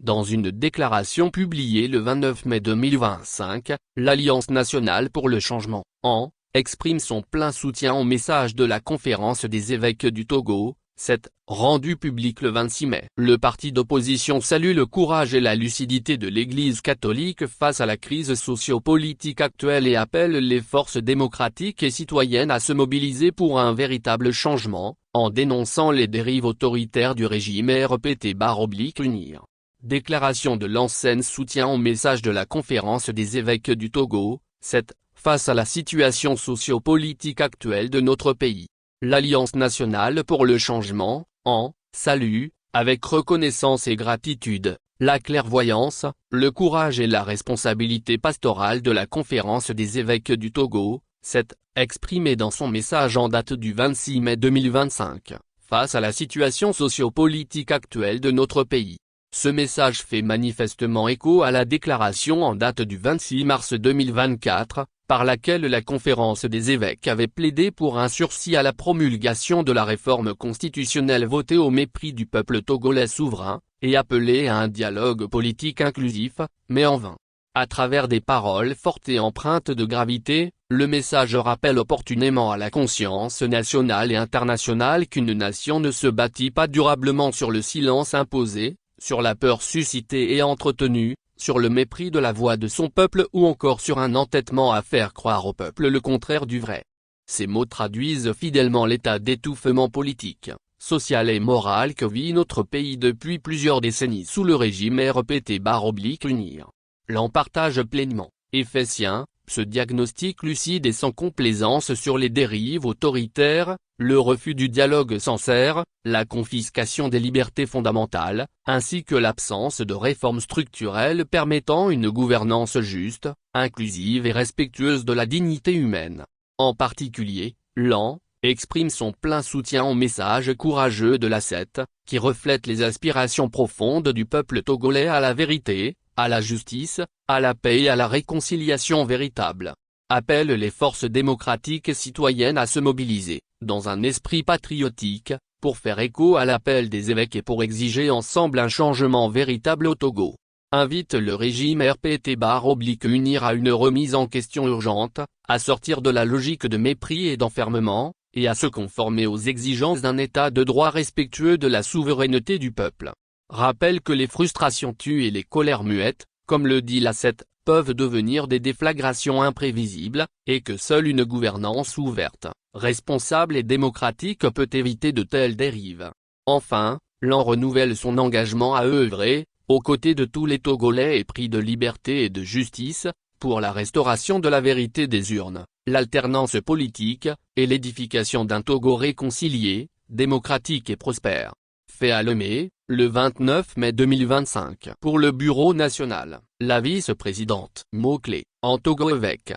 Dans une déclaration publiée le 29 mai 2025, l'Alliance nationale pour le changement, AN, exprime son plein soutien au message de la Conférence des évêques du Togo, rendu public le 26 mai. Le parti d'opposition salue le courage et la lucidité de l'Église catholique face à la crise socio-politique actuelle et appelle les forces démocratiques et citoyennes à se mobiliser pour un véritable changement, en dénonçant les dérives autoritaires du régime RPT-UNIR. Déclaration de l'AN soutien au message de la Conférence des évêques du Togo, face à la situation socio-politique actuelle de notre pays. L'Alliance nationale pour le changement, AN, salue, avec reconnaissance et gratitude, la clairvoyance, le courage et la responsabilité pastorale de la Conférence des évêques du Togo, exprimée dans son message en date du 26 mai 2025, face à la situation socio-politique actuelle de notre pays. Ce message fait manifestement écho à la déclaration en date du 26 mars 2024, par laquelle la Conférence des évêques avait plaidé pour un sursis à la promulgation de la réforme constitutionnelle votée au mépris du peuple togolais souverain, et appelé à un dialogue politique inclusif, mais en vain. À travers des paroles fortes et empreintes de gravité, le message rappelle opportunément à la conscience nationale et internationale qu'une nation ne se bâtit pas durablement sur le silence imposé, sur la peur suscitée et entretenue, sur le mépris de la voix de son peuple ou encore sur un entêtement à faire croire au peuple le contraire du vrai. Ces mots traduisent fidèlement l'état d'étouffement politique, social et moral que vit notre pays depuis plusieurs décennies sous le régime RPT-UNIR. L'AN partage pleinement, et fait sien, ce diagnostic lucide et sans complaisance sur les dérives autoritaires, le refus du dialogue sincère, la confiscation des libertés fondamentales, ainsi que l'absence de réformes structurelles permettant une gouvernance juste, inclusive et respectueuse de la dignité humaine. En particulier, l'AN exprime son plein soutien au message courageux de la qui reflète les aspirations profondes du peuple togolais à la vérité, à la justice, à la paix et à la réconciliation véritable. Appelle les forces démocratiques et citoyennes à se mobiliser, dans un esprit patriotique, pour faire écho à l'appel des évêques et pour exiger ensemble un changement véritable au Togo. Invite le régime RPT-UNIR à une remise en question urgente, à sortir de la logique de mépris et d'enfermement, et à se conformer aux exigences d'un état de droit respectueux de la souveraineté du peuple. Rappelle que les frustrations tuent et les colères muettes, comme le dit la peuvent devenir des déflagrations imprévisibles, et que seule une gouvernance ouverte, responsable et démocratique peut éviter de telles dérives. Enfin, l'AN renouvelle son engagement à œuvrer, aux côtés de tous les Togolais épris de liberté et de justice, pour la restauration de la vérité des urnes, l'alternance politique, et l'édification d'un Togo réconcilié, démocratique et prospère. Fait à Lomé, le 29 mai 2025. Pour le Bureau national, la vice-présidente. Mot-clé, en Togo évêque.